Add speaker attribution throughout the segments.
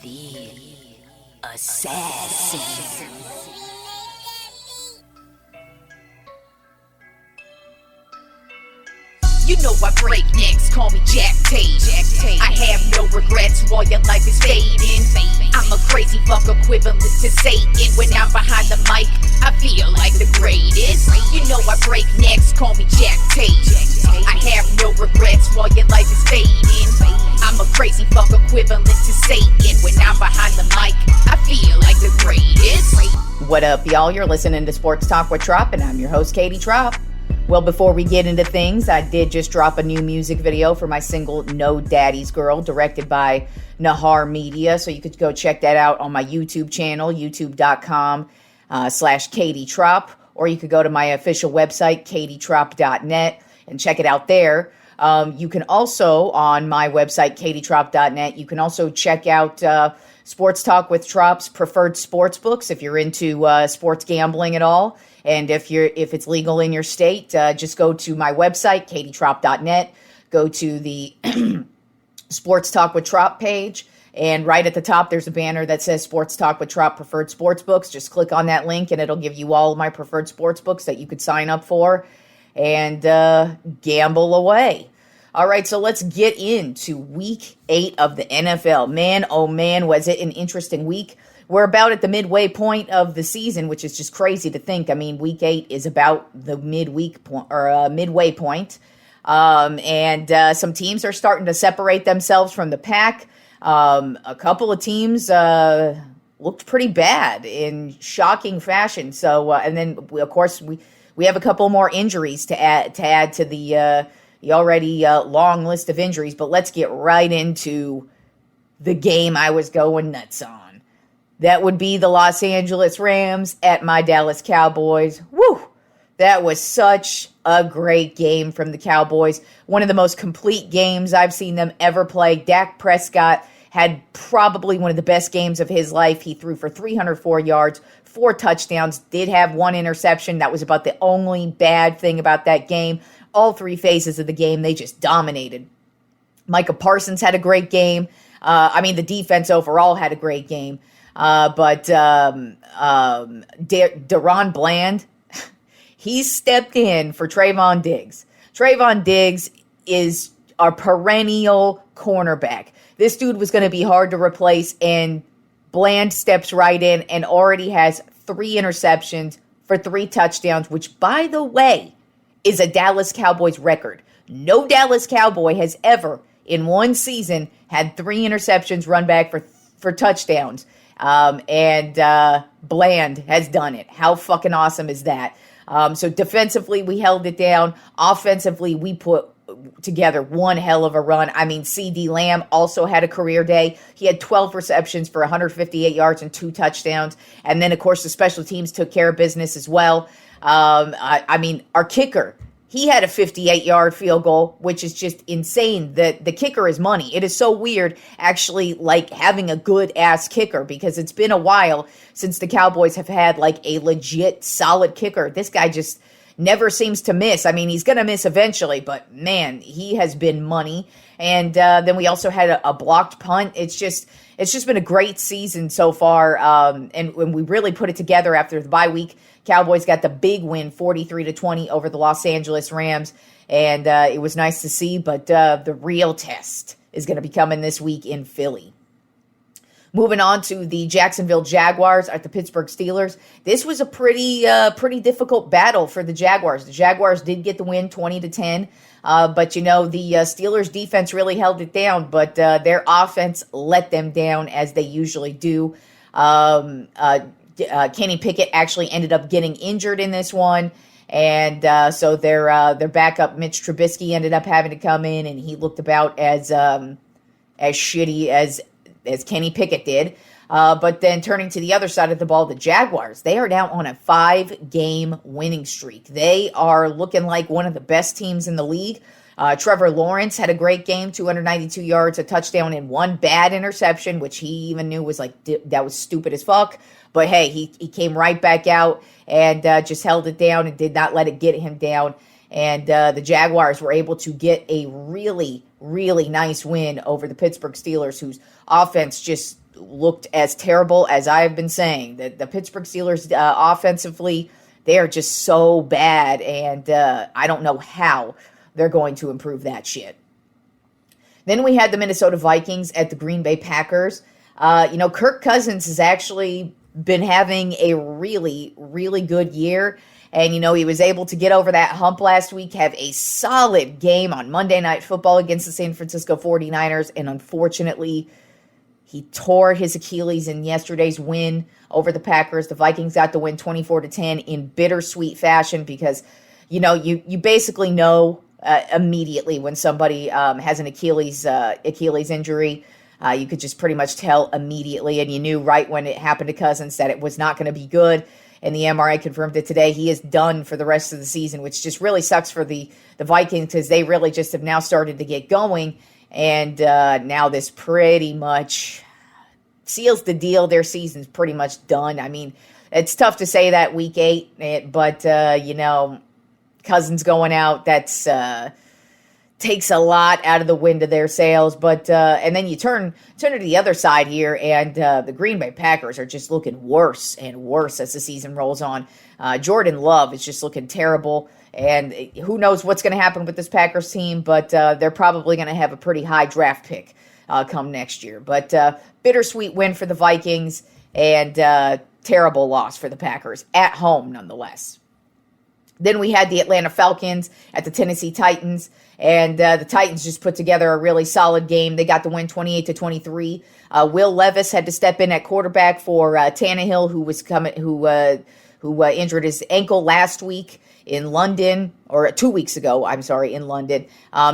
Speaker 1: The assassin. You know I break necks, call me Jack Tate. I have no regrets while your life is fading. I'm a crazy fuck equivalent to Satan. When I'm behind the mic, I feel like the greatest. You know I break necks, call me Jack Tate. I have no regrets while your life is fading. I'm a crazy fuck equivalent to Satan. When I'm behind the mic, I feel like the greatest.
Speaker 2: What up, y'all? You're listening to Sports Talk with Tropp, and I'm your host, Katie Tropp. Well, before we get into things, I did just drop a new music video for my single No Daddy's Girl, directed by Nahar Media. So you could go check that out on my YouTube channel, youtube.com/Katie Tropp, or you could go to my official website, katietropp.net, and check it out there. You can also, on my website, katietropp.net, you can also check out Sports Talk with Tropp's preferred sports books if you're into sports gambling at all. And if it's legal in your state, just go to my website, katietropp.net, go to the Sports Talk with Tropp page, and right at the top, there's a banner that says Sports Talk with Tropp Preferred Sports Books. Just click on that link, and it'll give you all of my preferred sports books that you could sign up for and gamble away. All right, so let's get into Week 8 of the NFL. Man, oh man, was it an interesting week. We're about at the midway point of the season, which is just crazy to think. I mean, Week 8 is about the midway point. And some teams are starting to separate themselves from the pack. A couple of teams looked pretty bad in shocking fashion. So, and then, of course, we have a couple more injuries to add to the already long list of injuries. But let's get right into the game I was going nuts on. That would be the Los Angeles Rams at my Dallas Cowboys. Woo! That was such a great game from the Cowboys. One of the most complete games I've seen them ever play. Dak Prescott had probably one of the best games of his life. He threw for 304 yards, 4 touchdowns, did have 1 interception. That was about the only bad thing about that game. All 3 phases of the game, they just dominated. Micah Parsons had a great game. The defense overall had a great game. But Deron Bland, he stepped in for Trayvon Diggs. Trayvon Diggs is our perennial cornerback. This dude was going to be hard to replace, and Bland steps right in and already has 3 interceptions for 3 touchdowns, which, by the way, is a Dallas Cowboys record. No Dallas Cowboy has ever, in one season, had 3 interceptions run back for touchdowns. And Bland has done it. How fucking awesome is that? So defensively, we held it down. Offensively, we put together one hell of a run. I mean, CD Lamb also had a career day. He had 12 receptions for 158 yards and 2 touchdowns. And then, of course, the special teams took care of business as well. Our kicker, he had a 58-yard field goal, which is just insane. The kicker is money. It is so weird, actually, like having a good-ass kicker, because it's been a while since the Cowboys have had, like, a legit solid kicker. This guy just never seems to miss. I mean, he's going to miss eventually, but, man, he has been money. And then we also had a blocked punt. It's just been a great season so far, and when we really put it together after the bye week, Cowboys got the big win, 43-20 over the Los Angeles Rams, and it was nice to see, but the real test is going to be coming this week in Philly. Moving on to the Jacksonville Jaguars at the Pittsburgh Steelers. This was a pretty difficult battle for the Jaguars. The Jaguars did get the win, 20-10, but the Steelers defense really held it down, but their offense let them down as they usually do. Kenny Pickett actually ended up getting injured in this one, and so their backup Mitch Trubisky ended up having to come in, and he looked about as shitty as Kenny Pickett did. But then turning to the other side of the ball, the Jaguars, they are now on a 5-game winning streak. They are looking like one of the best teams in the league. Trevor Lawrence had a great game, 292 yards, a touchdown, and 1 bad interception, which he even knew was that was stupid as fuck. But hey, he came right back out and just held it down and did not let it get him down. And the Jaguars were able to get a really, really nice win over the Pittsburgh Steelers, whose offense just looked as terrible as I've been saying. The Pittsburgh Steelers offensively, they are just so bad, and I don't know how they're going to improve that shit. Then we had the Minnesota Vikings at the Green Bay Packers. Kirk Cousins has actually been having a really, really good year. And, he was able to get over that hump last week, have a solid game on Monday Night Football against the San Francisco 49ers. And unfortunately, he tore his Achilles in yesterday's win over the Packers. The Vikings got the win 24-10 in bittersweet fashion because, you basically know immediately when somebody has an Achilles injury. You could just pretty much tell immediately, and you knew right when it happened to Cousins that it was not going to be good. And the MRI confirmed it today. He is done for the rest of the season, which just really sucks for the Vikings because they really just have now started to get going. And now this pretty much seals the deal. Their season's pretty much done. I mean, it's tough to say that week 8, but, Cousins going out, that's takes a lot out of the wind of their sails. But and then you turn to the other side here, and the Green Bay Packers are just looking worse and worse as the season rolls on. Jordan Love is just looking terrible, and who knows what's going to happen with this Packers team, but they're probably going to have a pretty high draft pick come next year. But bittersweet win for the Vikings, and terrible loss for the Packers at home nonetheless. Then we had the Atlanta Falcons at the Tennessee Titans, and the Titans just put together a really solid game. They got the win 28-23. Will Levis had to step in at quarterback for Tannehill, who injured his ankle last week in London, or 2 weeks ago, in London.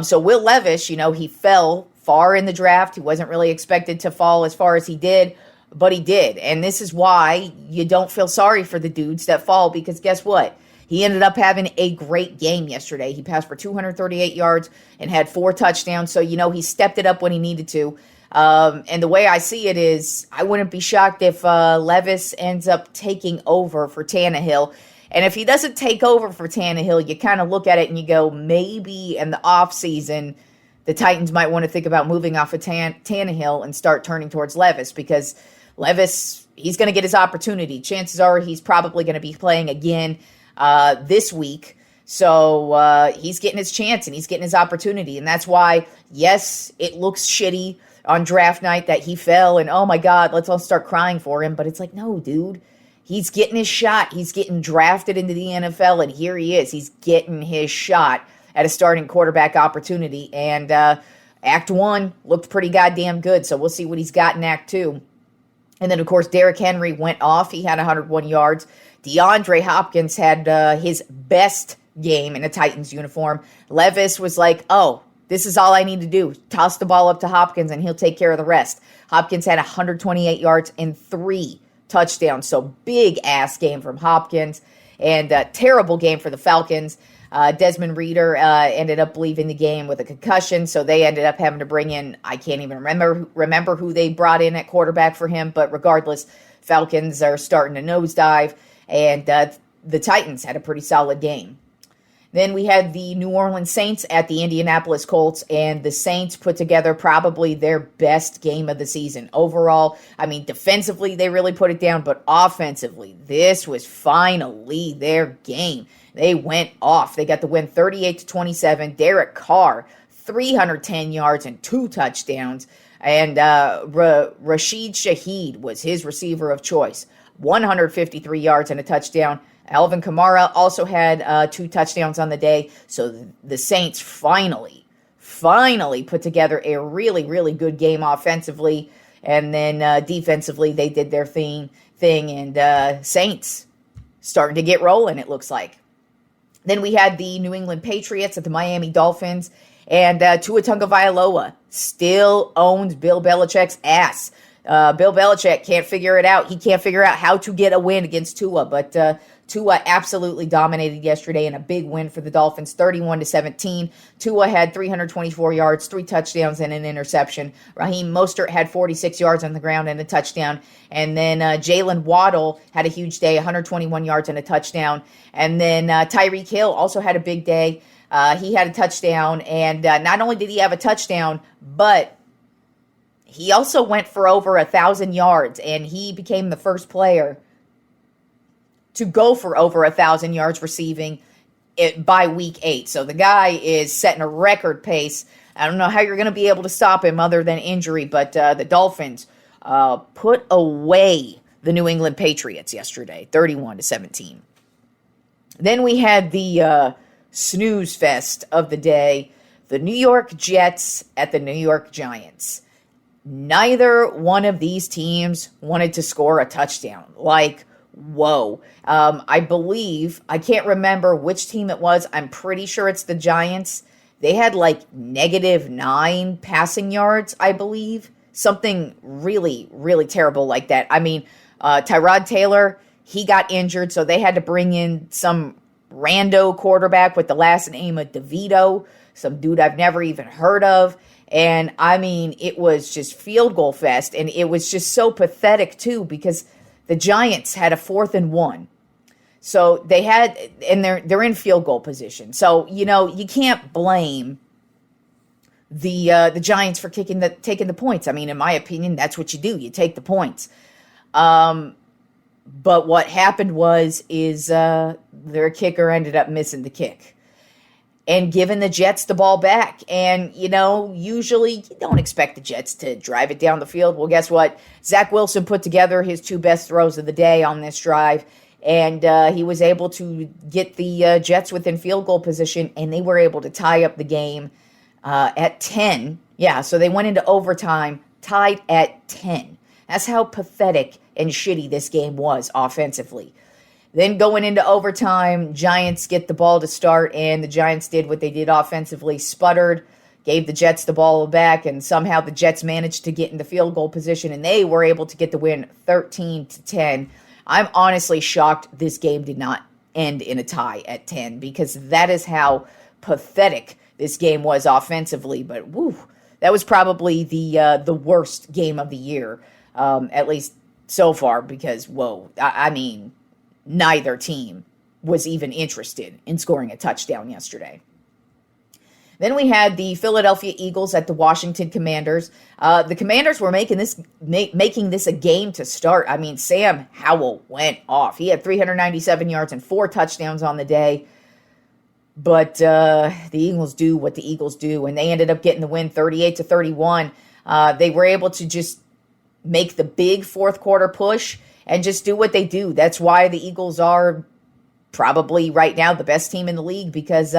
Speaker 2: So Will Levis, he fell far in the draft. He wasn't really expected to fall as far as he did, but he did. And this is why you don't feel sorry for the dudes that fall, because guess what? He ended up having a great game yesterday. He passed for 238 yards and had 4 touchdowns. So, he stepped it up when he needed to. And the way I see it is, I wouldn't be shocked if Levis ends up taking over for Tannehill. And if he doesn't take over for Tannehill, you kind of look at it and you go, maybe in the offseason, the Titans might want to think about moving off of Tannehill and start turning towards Levis, because Levis, he's going to get his opportunity. Chances are he's probably going to be playing again this week. So he's getting his chance and he's getting his opportunity. And that's why, yes, it looks shitty on draft night that he fell and, oh my God, let's all start crying for him. But it's like, no, dude, he's getting his shot. He's getting drafted into the NFL, and here he is. He's getting his shot at a starting quarterback opportunity. And Act 1 looked pretty goddamn good. So we'll see what he's got in Act 2. And then, of course, Derrick Henry went off. He had 101 yards. DeAndre Hopkins had his best game in a Titans uniform. Levis was like, oh, this is all I need to do. Toss the ball up to Hopkins and he'll take care of the rest. Hopkins had 128 yards and 3 touchdowns. So big ass game from Hopkins, and a terrible game for the Falcons. Desmond Reader ended up leaving the game with a concussion, so they ended up having to bring in, I can't even remember who they brought in at quarterback for him, but regardless, Falcons are starting to nosedive, and the Titans had a pretty solid game. Then we had the New Orleans Saints at the Indianapolis Colts, and the Saints put together probably their best game of the season. Overall, I mean, defensively, they really put it down, but offensively, this was finally their game. They went off. They got the win 38-27. Derek Carr, 310 yards and 2 touchdowns. And Rashid Shaheed was his receiver of choice, 153 yards and a touchdown. Alvin Kamara also had 2 touchdowns on the day. So the Saints finally put together a really, really good game offensively. And then defensively, they did their thing. And Saints starting to get rolling, it looks like. Then we had the New England Patriots at the Miami Dolphins. And Tua Tagovailoa still owns Bill Belichick's ass. Bill Belichick can't figure it out. He can't figure out how to get a win against Tua. But Tua absolutely dominated yesterday in a big win for the Dolphins, 31-17. Tua had 324 yards, 3 touchdowns, and an interception. Raheem Mostert had 46 yards on the ground and a touchdown. And then Jalen Waddle had a huge day, 121 yards and a touchdown. And then Tyreek Hill also had a big day. He had a touchdown. And not only did he have a touchdown, but he also went for over 1,000 yards, and he became the first player to go for over 1,000 yards receiving it by week 8. So the guy is setting a record pace. I don't know how you're going to be able to stop him other than injury, but the Dolphins put away the New England Patriots yesterday, 31-17. Then we had the snooze fest of the day, the New York Jets at the New York Giants. Neither one of these teams wanted to score a touchdown. Like, whoa. I believe, I can't remember which team it was. I'm pretty sure it's the Giants. They had like -9 passing yards, I believe. Something really, really terrible like that. I mean, Tyrod Taylor, he got injured, so they had to bring in some rando quarterback with the last name of DeVito, some dude I've never even heard of. And I mean, it was just field goal fest, and it was just so pathetic too, because the Giants had a 4th and 1. So they had, and they're in field goal position. So, you know, you can't blame the Giants for taking the points. I mean, in my opinion, that's what you do. You take the points. But what happened is their kicker ended up missing the kick and giving the Jets the ball back. And, you know, usually you don't expect the Jets to drive it down the field. Well, guess what? Zach Wilson put together his 2 best throws of the day on this drive, and he was able to get the Jets within field goal position, and they were able to tie up the game at 10. Yeah, so they went into overtime, tied at 10. That's how pathetic and shitty this game was offensively. Then going into overtime, Giants get the ball to start, and the Giants did what they did offensively, sputtered, gave the Jets the ball back, and somehow the Jets managed to get into field goal position, and they were able to get the win 13-10. I'm honestly shocked this game did not end in a tie at 10, because that is how pathetic this game was offensively. But woo, that was probably the worst game of the year, at least so far, because, whoa, I mean, neither team was even interested in scoring a touchdown yesterday. Then we had the Philadelphia Eagles at the Washington Commanders. The Commanders were making this a game to start. I mean, Sam Howell went off. He had 397 yards and 4 touchdowns on the day. But the Eagles do what the Eagles do, and they ended up getting the win 38-31. They were able to just make the big fourth quarter push and just do what they do. That's why the Eagles are probably right now the best team in the league, because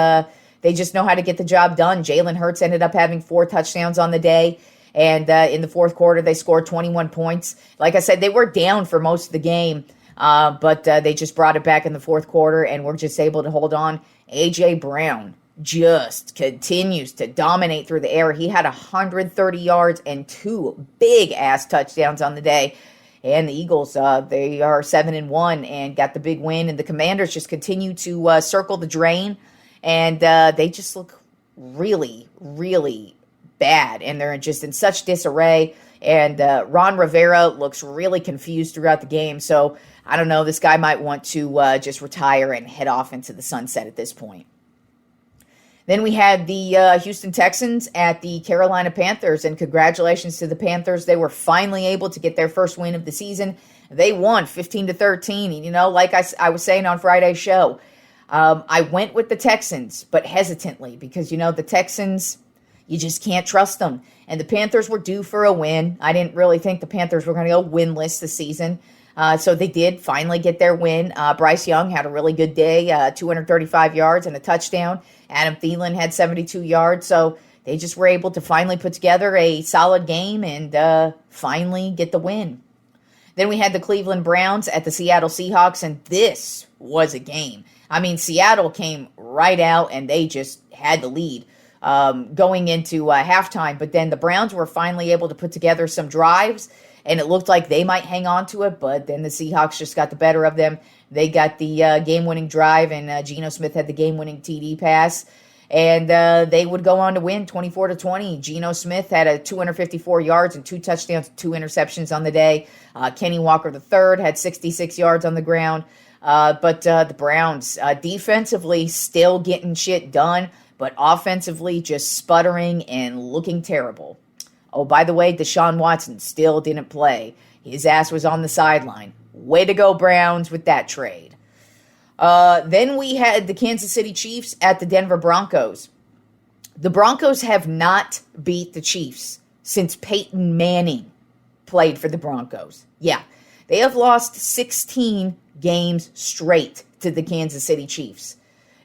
Speaker 2: they just know how to get the job done. Jalen Hurts ended up having 4 touchdowns on the day, and in the fourth quarter, they scored 21 points. Like I said, they were down for most of the game, but they just brought it back in the fourth quarter, and were just able to hold on. A.J. Brown just continues to dominate through the air. He had 130 yards and 2 big-ass touchdowns on the day. And the Eagles, they are 7-1 and got the big win. And the Commanders just continue to circle the drain. And they just look really, really bad. And they're just in such disarray. And Ron Rivera looks really confused throughout the game. So, I don't know, this guy might want to just retire and head off into the sunset at this point. Then we had the Houston Texans at the Carolina Panthers, and congratulations to the Panthers. They were finally able to get their first win of the season. They won 15-13. And, you know, like I was saying on Friday's show, I went with the Texans, but hesitantly, because, you know, the Texans, you just can't trust them. And the Panthers were due for a win. I didn't really think the Panthers were going to go winless this season. So they did finally get their win. Bryce Young had a really good day, 235 yards and a touchdown. Adam Thielen had 72 yards. So they just were able to finally put together a solid game and finally get the win. Then we had the Cleveland Browns at the Seattle Seahawks, and this was a game. I mean, Seattle came right out, and they just had the lead going into halftime. But then the Browns were finally able to put together some drives, and it looked like they might hang on to it, but then the Seahawks just got the better of them. They got the game-winning drive, and Geno Smith had the game-winning TD pass, and they would go on to win 24-20. Geno Smith had 254 yards and 2 touchdowns, 2 interceptions on the day. Kenny Walker III had 66 yards on the ground. But the Browns defensively still getting shit done, but offensively just sputtering and looking terrible. Oh, by the way, Deshaun Watson still didn't play. His ass was on the sideline. Way to go, Browns, with that trade. Then we had the Kansas City Chiefs at the Denver Broncos. The Broncos have not beat the Chiefs since Peyton Manning played for the Broncos. Yeah, they have lost 16 games straight to the Kansas City Chiefs.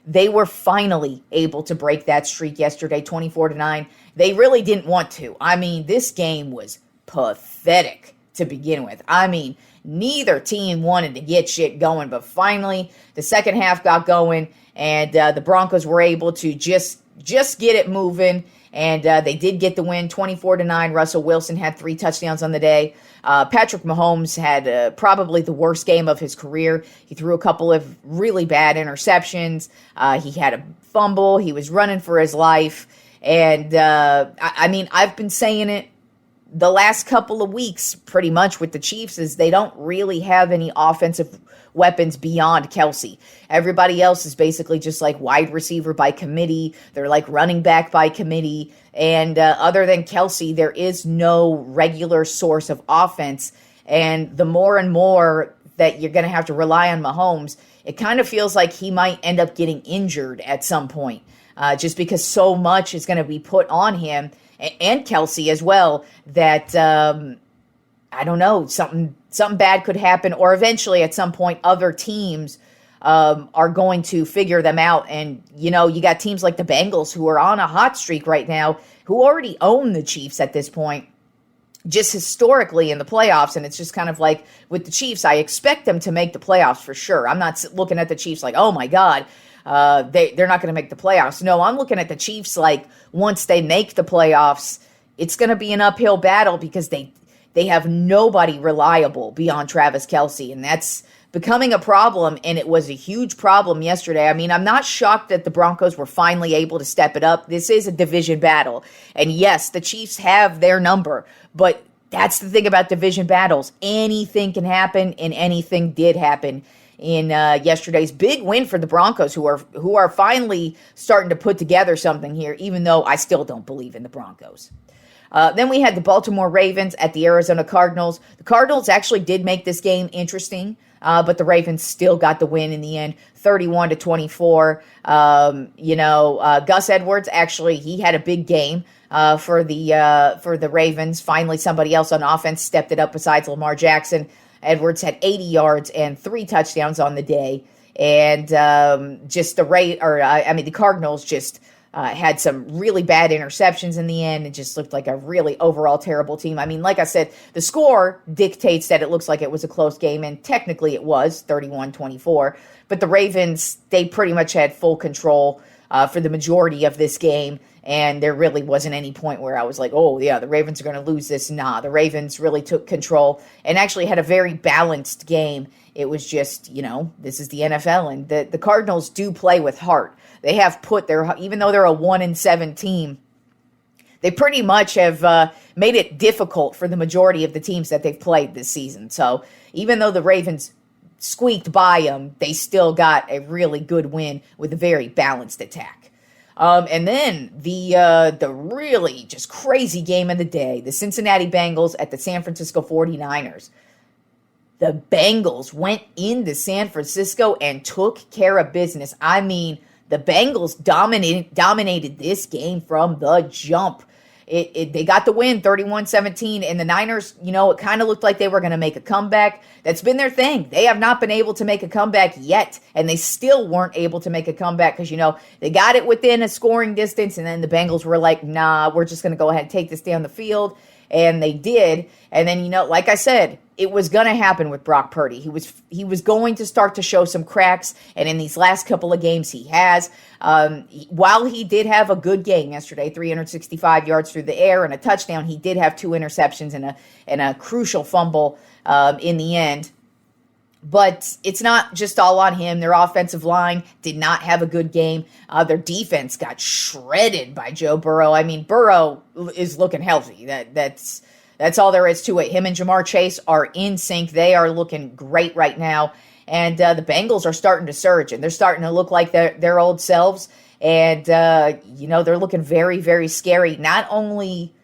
Speaker 2: They were finally able to break that streak yesterday, 24-9. They really didn't want to. I mean, this game was pathetic to begin with. I mean, neither team wanted to get shit going, but finally the second half got going, and the Broncos were able to just get it moving, and they did get the win, 24-9. Russell Wilson had 3 touchdowns on the day. Patrick Mahomes had probably the worst game of his career. He threw a couple of really bad interceptions. He had a fumble. He was running for his life. And, I mean, I've been saying it the last couple of weeks pretty much with the Chiefs is they don't really have any offensive weapons beyond Kelsey. Everybody else is basically just like wide receiver by committee. They're like running back by committee. And other than Kelsey, there is no regular source of offense. And the more and more that you're going to have to rely on Mahomes, it kind of feels like he might end up getting injured at some point, just because so much is going to be put on him and Kelsey as well that I don't know, something bad could happen, or eventually at some point other teams are going to figure them out. And, you know, you got teams like the Bengals who are on a hot streak right now, who already own the Chiefs at this point, just historically in the playoffs. And it's just kind of like with the Chiefs, I expect them to make the playoffs for sure. I'm not looking at the Chiefs like, oh my God, they're not going to make the playoffs. No, I'm looking at the Chiefs like once they make the playoffs, it's going to be an uphill battle because they have nobody reliable beyond Travis Kelce, and that's becoming a problem, and it was a huge problem yesterday. I mean, I'm not shocked that the Broncos were finally able to step it up. This is a division battle, and yes, the Chiefs have their number, but that's the thing about division battles. Anything can happen, and anything did happen in yesterday's big win for the Broncos, who are finally starting to put together something here, even though I still don't believe in the Broncos. Then we had the Baltimore Ravens at the Arizona Cardinals. The Cardinals actually did make this game interesting, but the Ravens still got the win in the end, 31-24. Gus Edwards, actually, he had a big game for the Ravens. Finally, somebody else on offense stepped it up besides Lamar Jackson. Edwards had 80 yards and 3 touchdowns on the day. And the Cardinals just had some really bad interceptions in the end. It just looked like a really overall terrible team. I mean, like I said, the score dictates that it looks like it was a close game, and technically it was 31-24. But the Ravens, they pretty much had full control for the majority of this game, and there really wasn't any point where I was like, oh, yeah, the Ravens are going to lose this. Nah, the Ravens really took control and actually had a very balanced game. It was just, this is the NFL, and the Cardinals do play with heart. They have put even though they're a 1-7 team, they pretty much have made it difficult for the majority of the teams that they've played this season. So even though the Ravens squeaked by them, they still got a really good win with a very balanced attack. And then the really just crazy game of the day, the Cincinnati Bengals at the San Francisco 49ers. The Bengals went into San Francisco and took care of business. I mean, the Bengals dominated this game from the jump. They got the win 31-17, and the Niners, it kind of looked like they were going to make a comeback. That's been their thing. They have not been able to make a comeback yet, and they still weren't able to make a comeback because, they got it within a scoring distance, and then the Bengals were like, nah, we're just going to go ahead and take this down the field, and they did. And then, like I said, it was going to happen with Brock Purdy. He was going to start to show some cracks, and in these last couple of games he has. While he did have a good game yesterday, 365 yards through the air and a touchdown, he did have 2 interceptions and a crucial fumble in the end. But it's not just all on him. Their offensive line did not have a good game. Their defense got shredded by Joe Burrow. I mean, Burrow is looking healthy. That's all there is to it. Him and Jamar Chase are in sync. They are looking great right now. And the Bengals are starting to surge, and they're starting to look like their old selves. And, they're looking very, very scary, not only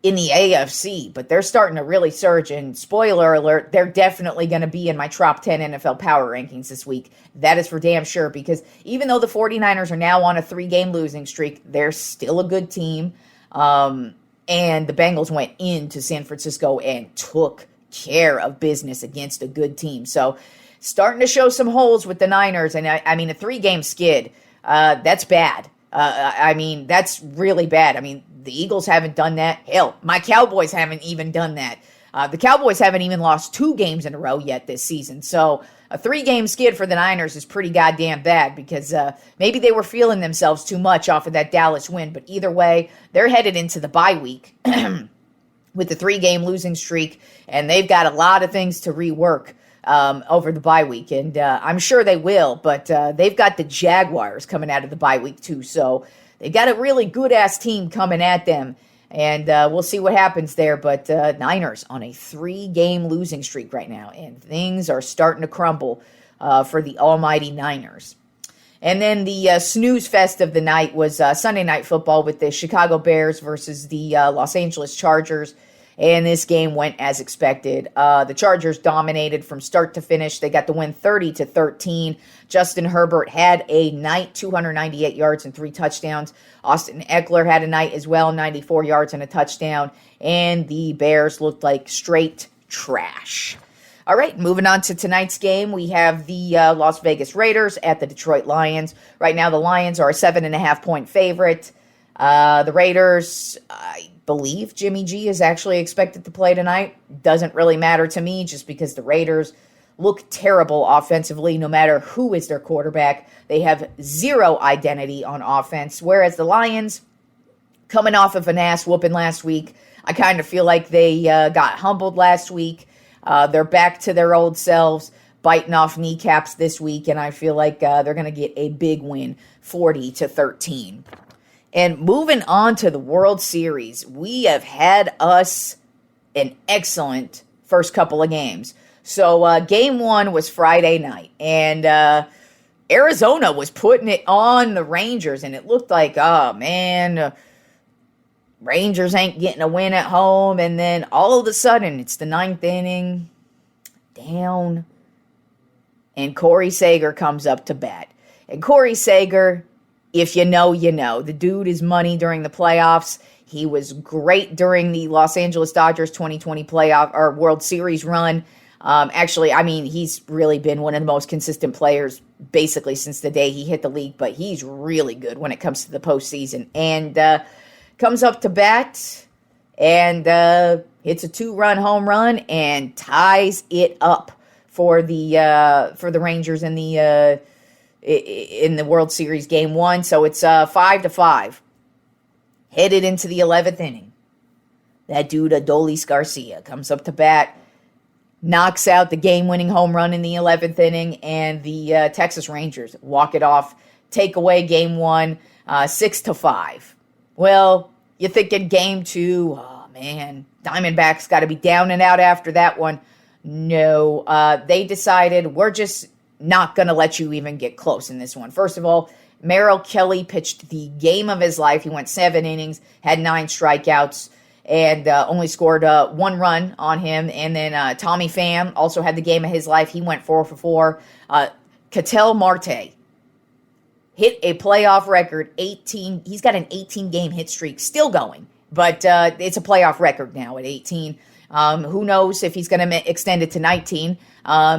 Speaker 2: in the AFC, but they're starting to really surge. And spoiler alert, they're definitely going to be in my top 10 NFL power rankings this week. That is for damn sure, because even though the 49ers are now on a 3-game losing streak, they're still a good team. And the Bengals went into San Francisco and took care of business against a good team. So starting to show some holes with the Niners. And I mean, a 3-game skid, that's bad. That's really bad. I mean, the Eagles haven't done that. Hell, my Cowboys haven't even done that. The Cowboys haven't even lost 2 games in a row yet this season. So a 3-game skid for the Niners is pretty goddamn bad, because maybe they were feeling themselves too much off of that Dallas win. But either way, they're headed into the bye week with the 3-game losing streak, and they've got a lot of things to rework over the bye week, and I'm sure they will, but they've got the Jaguars coming out of the bye week too, so they got a really good-ass team coming at them, and we'll see what happens there. But Niners on a 3-game losing streak right now, and things are starting to crumble for the almighty Niners. And then the snooze fest of the night was Sunday Night Football with the Chicago Bears versus the Los Angeles Chargers. And this game went as expected. The Chargers dominated from start to finish. They got the win 30-13. Justin Herbert had a night, 298 yards and 3 touchdowns. Austin Eckler had a night as well, 94 yards and a touchdown. And the Bears looked like straight trash. All right, moving on to tonight's game, we have the Las Vegas Raiders at the Detroit Lions. Right now, the Lions are a 7.5-point favorite. The Raiders, I believe Jimmy G is actually expected to play tonight. Doesn't really matter to me, just because the Raiders look terrible offensively no matter who is their quarterback. They have zero identity on offense, whereas the Lions, coming off of an ass whooping last week, I kind of feel like they got humbled last week. They're back to their old selves, biting off kneecaps this week, and I feel like they're going to get a big win, 40-13. And moving on to the World Series, we have had us an excellent first couple of games. So game 1 was Friday night, and Arizona was putting it on the Rangers, and it looked like, oh man, Rangers ain't getting a win at home. And then all of a sudden, it's the 9th inning, down, and Corey Seager comes up to bat. And Corey Seager, if you know, you know. The dude is money during the playoffs. He was great during the Los Angeles Dodgers 2020 playoff or World Series run. He's really been one of the most consistent players basically since the day he hit the league, but he's really good when it comes to the postseason. And comes up to bat and hits a 2-run home run and ties it up for the Rangers in the World Series game 1. So it's 5-5. Headed into the 11th inning. That dude, Adolis Garcia, comes up to bat, knocks out the game-winning home run in the 11th inning, and the Texas Rangers walk it off, take away game 1, 6-5. Well, you're thinking game 2, oh man, Diamondbacks got to be down and out after that one. No, they decided we're just not going to let you even get close in this one. First of all, Merrill Kelly pitched the game of his life. He went 7 innings, had 9 strikeouts, and only scored 1 run on him. And then Tommy Pham also had the game of his life. He went 4 for 4. Ketel Marte hit a playoff record 18. He's got an 18-game hit streak still going, but it's a playoff record now at 18. Who knows if he's going to extend it to 19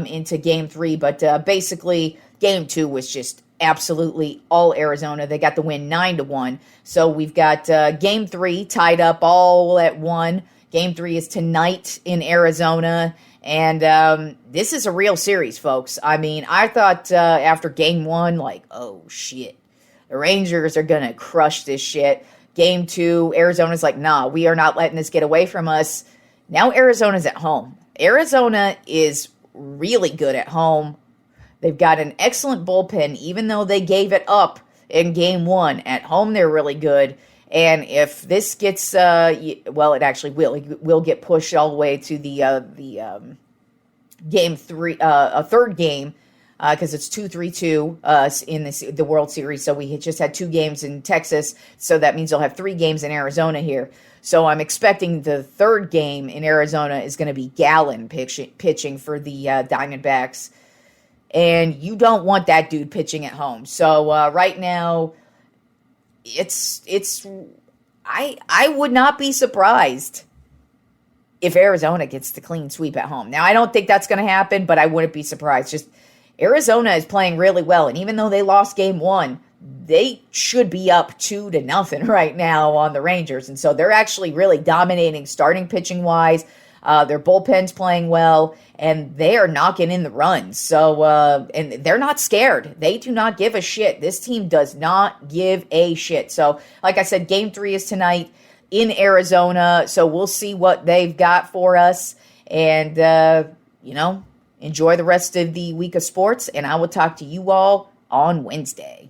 Speaker 2: into game 3, but basically game 2 was just absolutely all Arizona. They got the win 9-1. So we've got game 3 tied up all at 1. Game 3 is tonight in Arizona. And this is a real series, folks. I mean, I thought after game 1, like, oh, shit. The Rangers are going to crush this shit. Game 2, Arizona's like, nah, we are not letting this get away from us. Now Arizona's at home. Arizona is really good at home. They've got an excellent bullpen, even though they gave it up in game 1. At home, they're really good. And if this gets, it actually will. It will get pushed all the way to the game 3, a third game because it's 2-3-2 in the World Series. So we just had 2 games in Texas. So that means they'll have 3 games in Arizona here. So I'm expecting the 3rd game in Arizona is going to be Gallen pitching for the Diamondbacks. And you don't want that dude pitching at home. So right now, I would not be surprised if Arizona gets the clean sweep at home. Now, I don't think that's going to happen, but I wouldn't be surprised. Just Arizona is playing really well, and even though they lost game 1, they should be up 2-0 right now on the Rangers, and so they're actually really dominating starting pitching-wise. Their bullpen's playing well, and they are knocking in the runs. So, and they're not scared. They do not give a shit. This team does not give a shit. So, like I said, Game 3 is tonight in Arizona. So we'll see what they've got for us. And, enjoy the rest of the week of sports. And I will talk to you all on Wednesday.